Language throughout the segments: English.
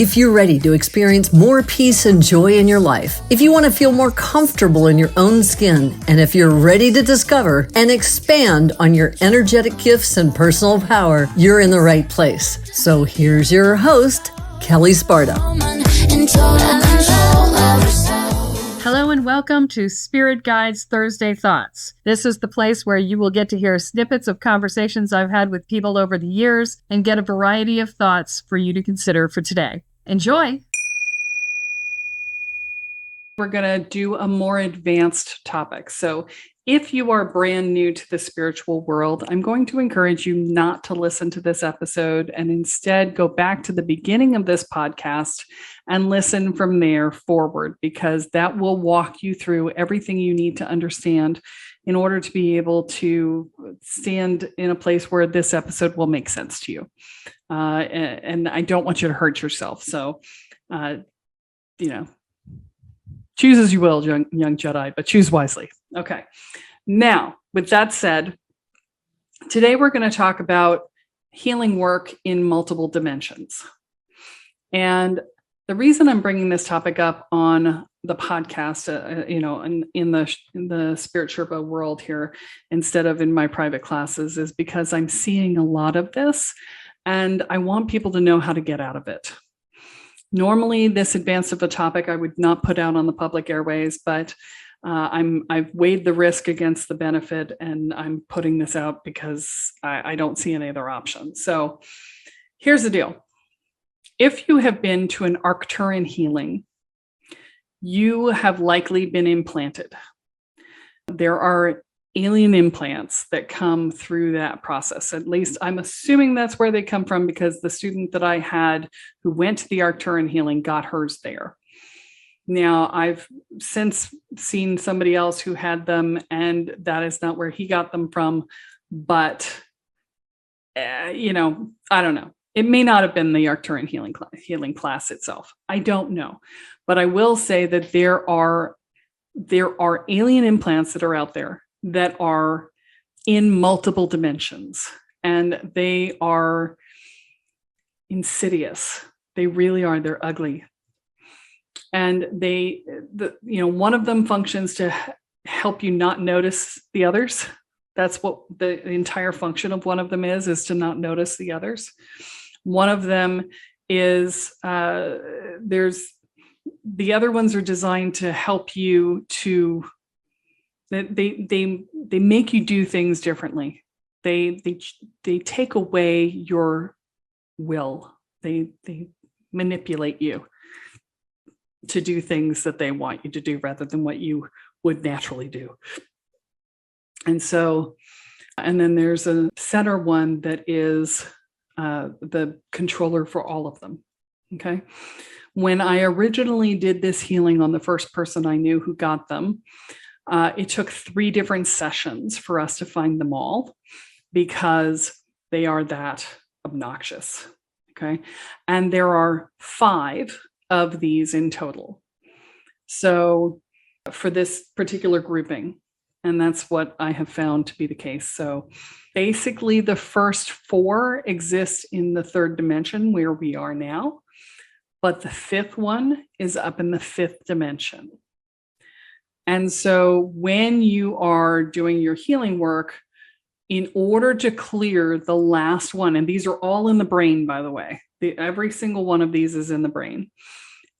If you're ready to experience more peace and joy in your life, if you want to feel more comfortable in your own skin, and if you're ready to discover and expand on your energetic gifts and personal power, you're in the right place. So here's your host, Kelle Sparta. Hello and welcome to Spirit Guides Thursday Thoughts. This is the place where you will get to hear snippets of conversations I've had with people over the years and get a variety of thoughts for you to consider for today. Enjoy! We're going to do a more advanced topic. So if you are brand new to the spiritual world, I'm going to encourage you not to listen to this episode and instead go back to the beginning of this podcast and listen from there forward, because that will walk you through everything you need to understand in order to be able to stand in a place where this episode will make sense to you. And I don't want you to hurt yourself. So, choose as you will, young Jedi, but choose wisely. Okay. Now, with that said, today we're going to talk about healing work in multiple dimensions. And the reason I'm bringing this topic up on the podcast, in the Spirit Sherpa world here, instead of in my private classes, is because I'm seeing a lot of this, and I want people to know how to get out of it. Normally, this advanced of a topic I would not put out on the public airways, but I've weighed the risk against the benefit, and I'm putting this out because I don't see any other option. So here's the deal. If you have been to an Arcturian healing, you have likely been implanted. There are alien implants that come through that process. At least I'm assuming that's where they come from, because the student that I had who went to the Arcturian healing got hers there. Now, I've since seen somebody else who had them, and that is not where he got them from. But, I don't know. It may not have been the Arcturian healing class itself. I don't know. But I will say that there are alien implants that are out there that are in multiple dimensions, and they are insidious. They really are. They're ugly. And one of them functions to help you not notice the others. That's what the entire function of one of them is to not notice the others. One of them is the other ones are designed to help you to. They make you do things differently. They take away your will. They manipulate you to do things that they want you to do rather than what you would naturally do. And then there's a center one that is the controller for all of them. Okay. When I originally did this healing on the first person I knew who got them, it took 3 different sessions for us to find them all, because they are that obnoxious. Okay. And there are 5 of these in total. So for this particular grouping, and that's what I have found to be the case. So basically the first 4 exist in the 3rd dimension where we are now, but the 5th one is up in the 5th dimension. And so when you are doing your healing work, in order to clear the last one, and these are all in the brain, by the way, every single one of these is in the brain.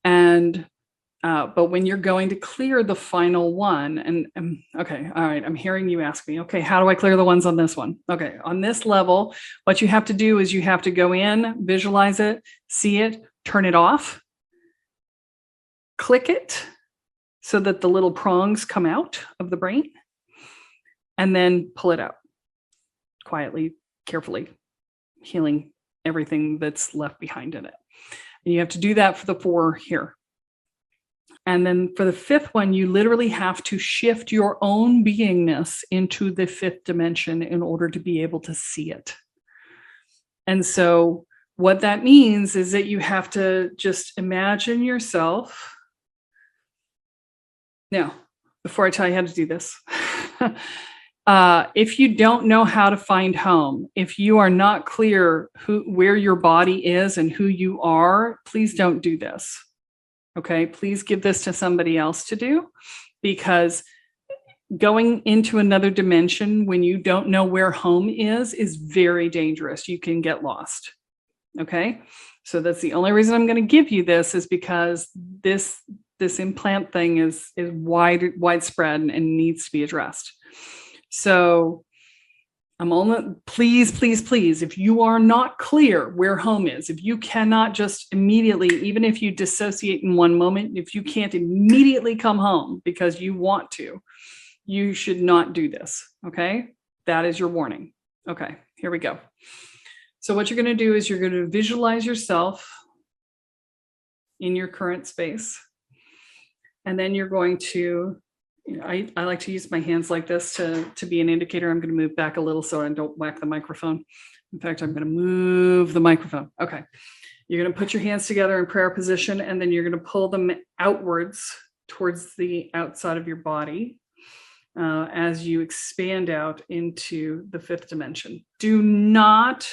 And, but when you're going to clear the final one, okay, all right, I'm hearing you ask me, okay, how do I clear the ones on this one? Okay, on this level, what you have to do is you have to go in, visualize it, see it, turn it off, click it, so that the little prongs come out of the brain, and then pull it out quietly, carefully, healing everything that's left behind in it. And you have to do that for the 4 here. And then for the 5th one, you literally have to shift your own beingness into the 5th dimension in order to be able to see it. And so what that means is that you have to just imagine yourself. Now, before I tell you how to do this, If you don't know how to find home, if you are not clear where your body is and who you are, please don't do this. Okay, please give this to somebody else to do, because going into another dimension when you don't know where home is very dangerous. You can get lost. Okay, so that's the only reason I'm going to give you this, is because this implant thing is widespread and needs to be addressed. So I'm only, please, if you are not clear where home is, if you cannot just immediately, even if you dissociate in one moment, if you can't immediately come home because you want to, you should not do this. Okay, that is your warning. Okay, here we go. So what you're going to do is you're going to visualize yourself in your current space. And then you're going to, I like to use my hands like this to be an indicator. I'm going to move back a little so I don't whack the microphone. In fact, I'm going to move the microphone. Okay. You're going to put your hands together in prayer position, and then you're going to pull them outwards towards the outside of your body as you expand out into the fifth dimension. Do not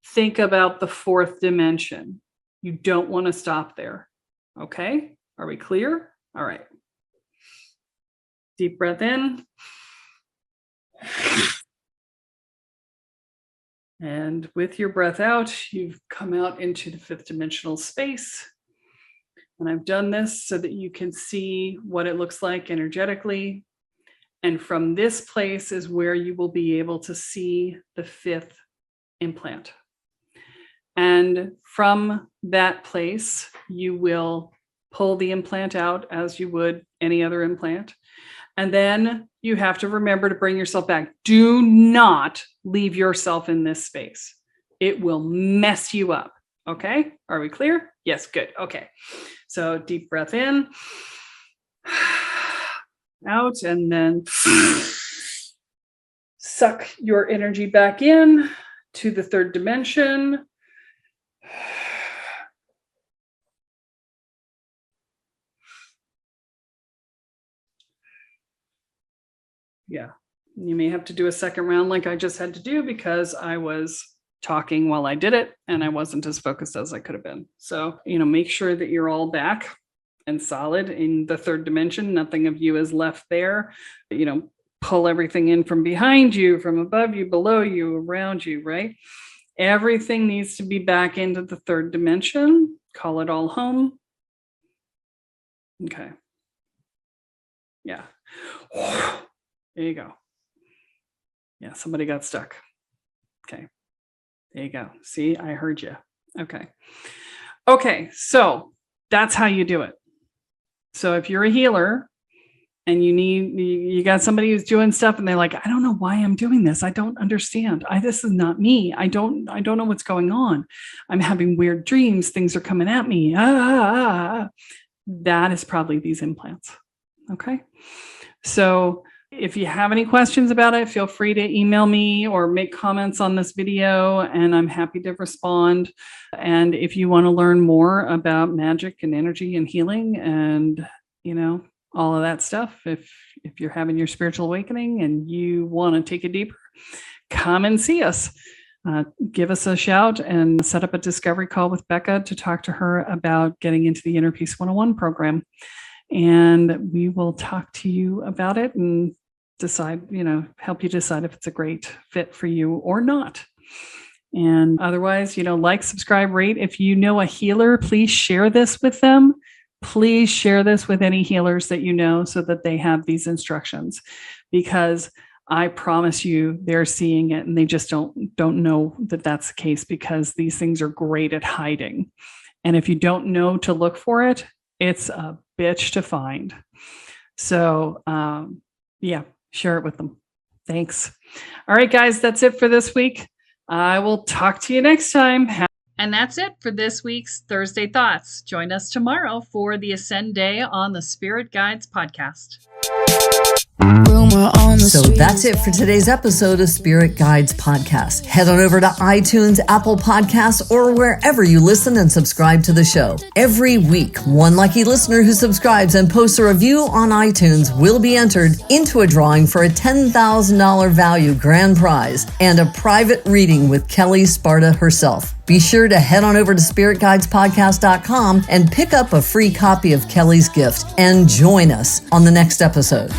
think about the fourth dimension. You don't want to stop there. Okay? Are we clear? All right. Deep breath in. And with your breath out, you've come out into the fifth dimensional space. And I've done this so that you can see what it looks like energetically. And from this place is where you will be able to see the fifth implant. And from that place, you will pull the implant out as you would any other implant. And then you have to remember to bring yourself back. Do not leave yourself in this space. It will mess you up. Okay? Are we clear? Yes, good. Okay. So deep breath in, out, and then suck your energy back in to the third dimension. Yeah, you may have to do a second round like I just had to do, because I was talking while I did it and I wasn't as focused as I could have been. So, make sure that you're all back and solid in the third dimension. Nothing of you is left there. Pull everything in from behind you, from above you, below you, around you, right? Everything needs to be back into the third dimension. Call it all home. Okay. Yeah. There you go. Yeah, somebody got stuck. Okay. There you go. See, I heard you. Okay. Okay, so that's how you do it. So if you're a healer and you got somebody who's doing stuff and they're like, I don't know why I'm doing this. I don't understand. This is not me. I don't know what's going on. I'm having weird dreams. Things are coming at me. That is probably these implants. Okay. So if you have any questions about it, feel free to email me or make comments on this video, and I'm happy to respond. And if you want to learn more about magic and energy and healing and, all of that stuff, if you're having your spiritual awakening and you want to take it deeper, come and see us. Give us a shout and set up a discovery call with Becca to talk to her about getting into the Inner Peace 101 program. And we will talk to you about it and decide, help you decide if it's a great fit for you or not. And otherwise, like, subscribe, rate. If you know a healer, please share this with them. Please share this with any healers that you know so that they have these instructions, because I promise you they're seeing it and they just don't know that that's the case, because these things are great at hiding. And if you don't know to look for it, it's a bitch to find. So, share it with them. Thanks. All right, guys, that's it for this week. I will talk to you next time. And that's it for this week's Thursday Thoughts. Join us tomorrow for the Ascend Day on the Spirit Guides podcast. when we're on the So street. that's it for today's episode of Spirit Guides Podcast. Head on over to iTunes, Apple Podcasts, or wherever you listen and subscribe to the show. Every week, one lucky listener who subscribes and posts a review on iTunes will be entered into a drawing for a $10,000 value grand prize and a private reading with Kelle Sparta herself. Be sure to head on over to spiritguidespodcast.com and pick up a free copy of Kelle's gift and join us on the next episode.